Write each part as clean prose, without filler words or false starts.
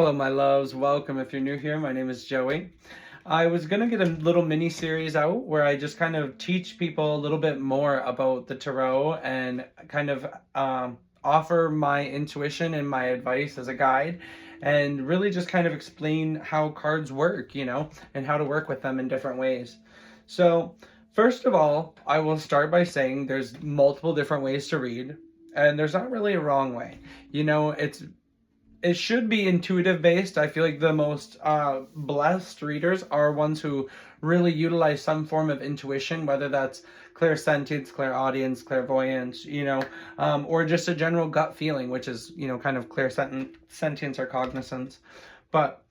Hello, my loves. Welcome. If you're new here, my name is Joey. I was going to get a little mini series out where I just kind of teach people a little bit more about the tarot and kind of offer my intuition and my advice as a guide and really just kind of explain how cards work, and how to work with them in different ways. So, first of all, I will start by saying there's multiple different ways to read, and there's not really a wrong way. It should be intuitive based. I feel like the most blessed readers are ones who really utilize some form of intuition, whether that's clairsentience, clairaudience, clairvoyance, or just a general gut feeling, which is, kind of clairsentience or cognizance. But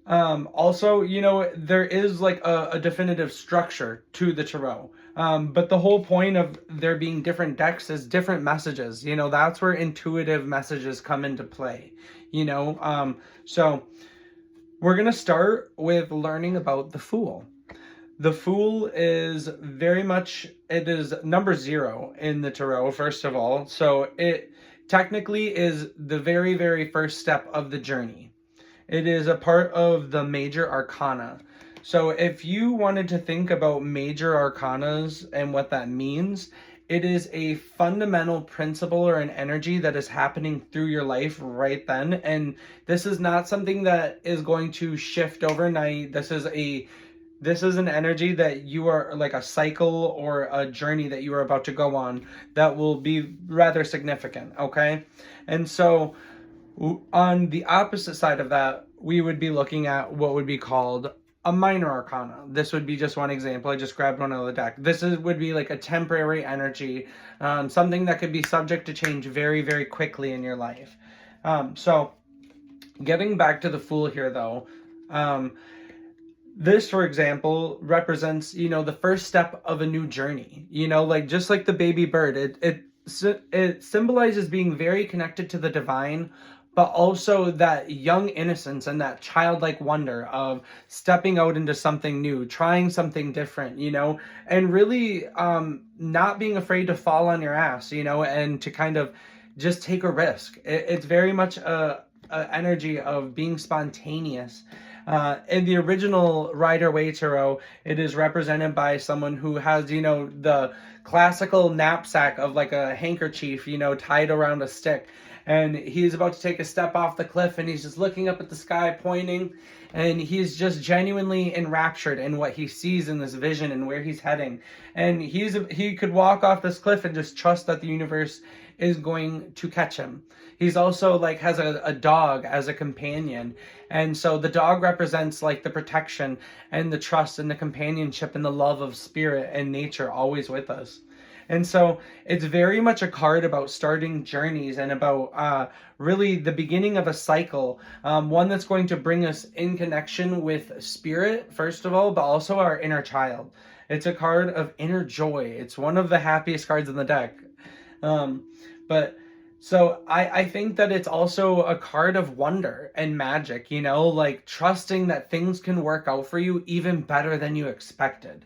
also, there is like a definitive structure to the tarot. But the whole point of there being different decks is different messages. That's where intuitive messages come into play. So we're going to start with learning about the Fool. The Fool is it is number 0 in the tarot, first of all. So it technically is the very, very first step of the journey. It is a part of the major arcana. So if you wanted to think about major arcanas and what that means, it is a fundamental principle or an energy that is happening through your life right then. And this is not something that is going to shift overnight. This is an energy that you are like a cycle or a journey that you are about to go on that will be rather significant. Okay. And so on the opposite side of that, we would be looking at what would be called a minor arcana. This would be just one example. I just grabbed one out of the deck. Would be like a temporary energy, something that could be subject to change very, very quickly in your life. So getting back to the Fool here, though, this, for example, represents, the first step of a new journey. Like just like the baby bird, it symbolizes being very connected to the divine, but also that young innocence and that childlike wonder of stepping out into something new, trying something different, and really not being afraid to fall on your ass, and to kind of just take a risk. It's very much a energy of being spontaneous. In the original Rider-Waite Tarot, it is represented by someone who has, the classical knapsack of like a handkerchief, tied around a stick. And he's about to take a step off the cliff, and he's just looking up at the sky, pointing, and he's just genuinely enraptured in what he sees in this vision and where he's heading. And he could walk off this cliff and just trust that the universe is going to catch him. He's also like has a dog as a companion, and so the dog represents like the protection and the trust and the companionship and the love of spirit and nature always with us. And so it's very much a card about starting journeys and about really the beginning of a cycle, one that's going to bring us in connection with spirit, first of all, but also our inner child. It's a card of inner joy. It's one of the happiest cards in the deck. So I think that it's also a card of wonder and magic, like trusting that things can work out for you even better than you expected.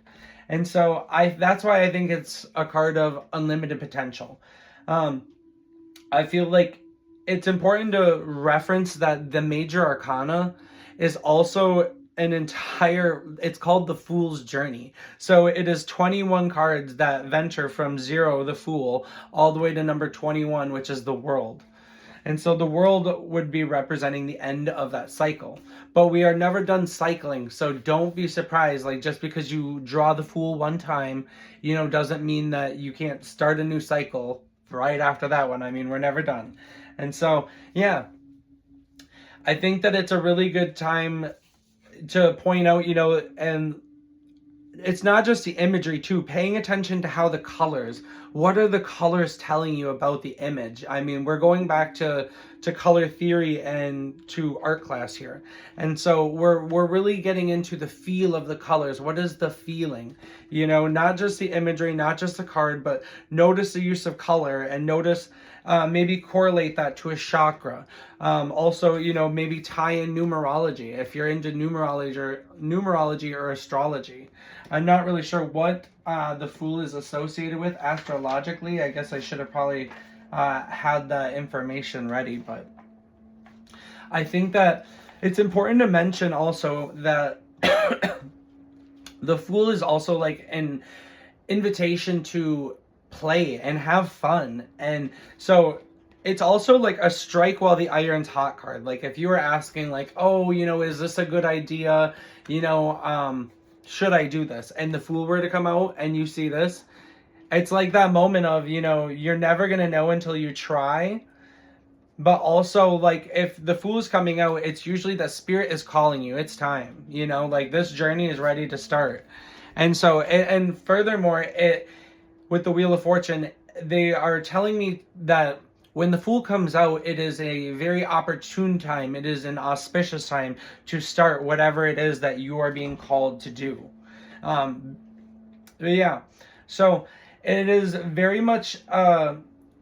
And so that's why I think it's a card of unlimited potential. I feel like it's important to reference that the major arcana is also it's called the Fool's Journey. So it is 21 cards that venture from 0, the Fool, all the way to number 21, which is the World. And so the world would be representing the end of that cycle. But we are never done cycling. So don't be surprised. Like just because you draw the Fool one time, doesn't mean that you can't start a new cycle right after that one. I mean, we're never done. And so, yeah, I think that it's a really good time to point out, and it's not just the imagery too, paying attention to how the colors, what are the colors telling you about the image? I mean, we're going back to color theory and to art class here. And so we're really getting into the feel of the colors. What is the feeling? Not just the imagery, not just the card, but notice the use of color and notice maybe correlate that to a chakra. Also, maybe tie in numerology if you're into numerology or astrology. I'm not really sure what the Fool is associated with astrologically. I guess I should have probably had that information ready, but I think that it's important to mention also that the Fool is also like an invitation to play and have fun. And so it's also like a strike while the iron's hot card. Like if you were asking like, oh, is this a good idea? Should I do this? And the Fool were to come out and you see this, it's like that moment of, you're never going to know until you try. But also, like, if the Fool is coming out, it's usually that Spirit is calling you. It's time, like this journey is ready to start. And so, and furthermore, with the Wheel of Fortune, they are telling me that when the Fool comes out, it is a very opportune time. It is an auspicious time to start whatever it is that you are being called to do. Yeah. So it is very much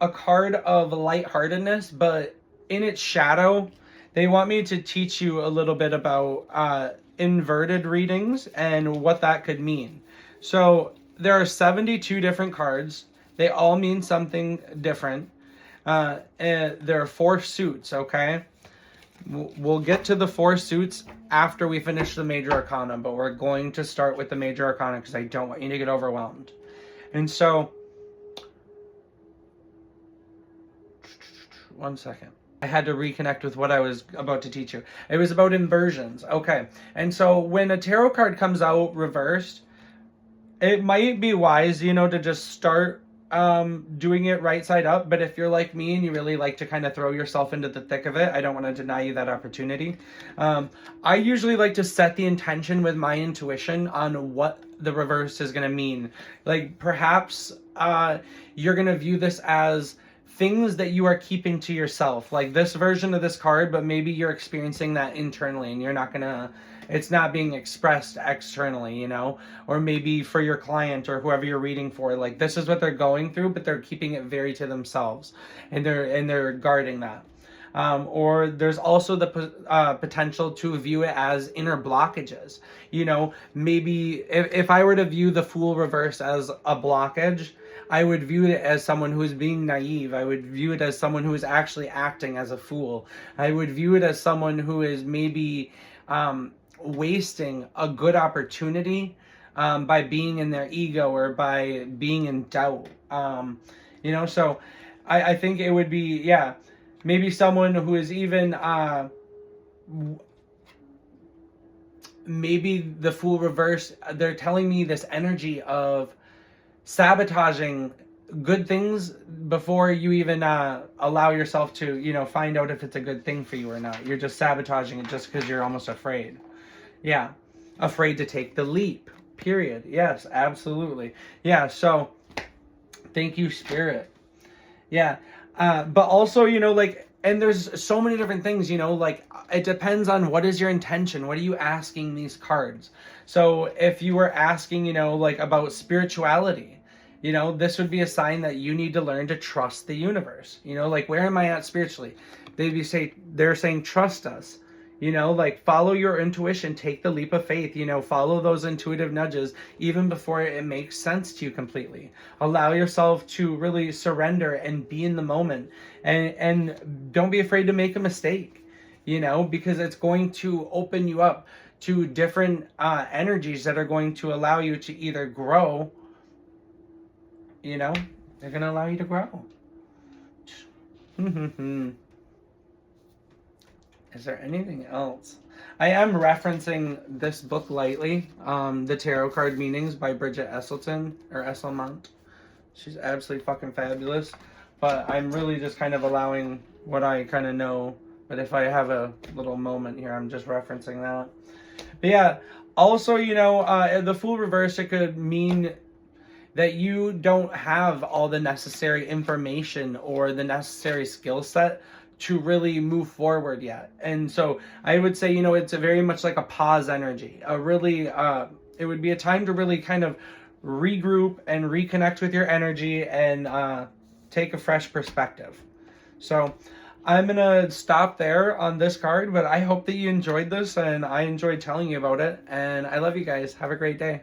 a card of lightheartedness, but in its shadow, they want me to teach you a little bit about inverted readings and what that could mean. So there are 72 different cards. They all mean something different. And there are 4 suits, okay? We'll get to the 4 suits after we finish the Major Arcana, but we're going to start with the Major Arcana because I don't want you to get overwhelmed. And so, one second. I had to reconnect with what I was about to teach you. It was about inversions. Okay. And so when a tarot card comes out reversed, it might be wise, to just start doing it right side up. But if you're like me and you really like to kind of throw yourself into the thick of it, I don't want to deny you that opportunity. I usually like to set the intention with my intuition on what the reverse is going to mean. Like perhaps you're going to view this as things that you are keeping to yourself, like this version of this card, but maybe you're experiencing that internally and you're not gonna, it's not being expressed externally, or maybe for your client or whoever you're reading for, like this is what they're going through, but they're keeping it very to themselves and they're guarding that. Or there's also the potential to view it as inner blockages. Maybe if I were to view the Fool reverse as a blockage, I would view it as someone who is being naive. I would view it as someone who is actually acting as a fool. I would view it as someone who is maybe wasting a good opportunity by being in their ego or by being in doubt. So I think it would be, maybe someone who is even, maybe the Fool reverse, they're telling me this energy of sabotaging good things before you even allow yourself to, find out if it's a good thing for you or not. You're just sabotaging it just because you're almost afraid. Yeah. Afraid to take the leap. Period. Yes, absolutely. Yeah, so thank you, Spirit. Yeah. But also, and there's so many different things, it depends on what is your intention. What are you asking these cards? So if you were asking, about spirituality, this would be a sign that you need to learn to trust the universe. Where am I at spiritually? They're saying, trust us. Follow your intuition, take the leap of faith, follow those intuitive nudges even before it makes sense to you completely. Allow yourself to really surrender and be in the moment, and don't be afraid to make a mistake, because it's going to open you up to different energies that are going to allow you to either grow, they're going to allow you to grow. Is there anything else? I am referencing this book lightly, The Tarot Card Meanings by Bridget Esselton, or Esselmont. She's absolutely fucking fabulous. But I'm really just kind of allowing what I kind of know. But if I have a little moment here, I'm just referencing that. But yeah, also, the Fool reverse, it could mean that you don't have all the necessary information or the necessary skill set to really move forward yet. And so I would say, it's a very much like a pause energy. It would be a time to really kind of regroup and reconnect with your energy and take a fresh perspective. So I'm going to stop there on this card, but I hope that you enjoyed this and I enjoyed telling you about it. And I love you guys. Have a great day.